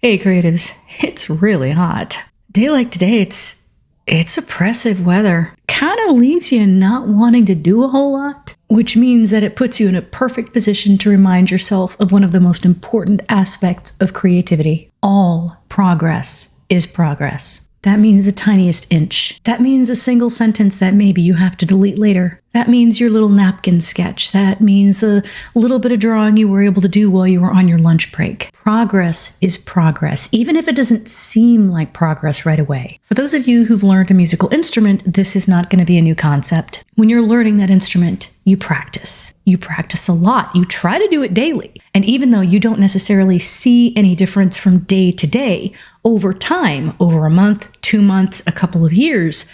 Hey creatives, it's really hot. Day like today, it's oppressive weather. Kind of leaves you not wanting to do a whole lot, which means that it puts you in a perfect position to remind yourself of one of the most important aspects of creativity. All progress is progress. That means the tiniest inch. That means a single sentence that maybe you have to delete later. That means your little napkin sketch. That means a little bit of drawing you were able to do while you were on your lunch break. Progress is progress, even if it doesn't seem like progress right away. For those of you who've learned a musical instrument, this is not going to be a new concept. When you're learning that instrument, you practice. You practice a lot. You try to do it daily. And even though you don't necessarily see any difference from day to day, over time, over a month, 2 months, a couple of years,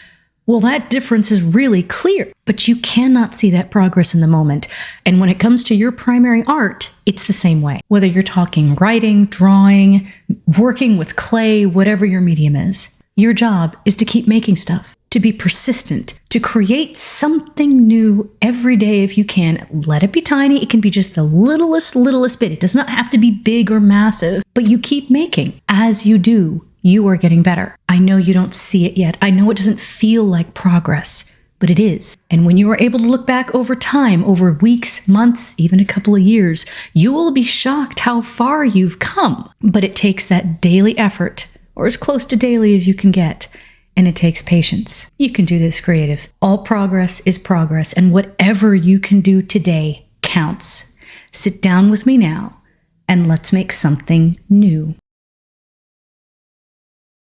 well, that difference is really clear, but you cannot see that progress in the moment. And when it comes to your primary art, it's the same way. Whether you're talking writing, drawing, working with clay, whatever your medium is, your job is to keep making stuff, to be persistent, to create something new every day if you can. Let it be tiny. It can be just the littlest bit. It does not have to be big or massive, but you keep making. As you do, you are getting better. I know you don't see it yet. I know it doesn't feel like progress, but it is. And when you are able to look back over time, over weeks, months, even a couple of years, you will be shocked how far you've come. But it takes that daily effort, or as close to daily as you can get. And it takes patience. You can do this, creative. All progress is progress, and whatever you can do today counts. Sit down with me now, and let's make something new.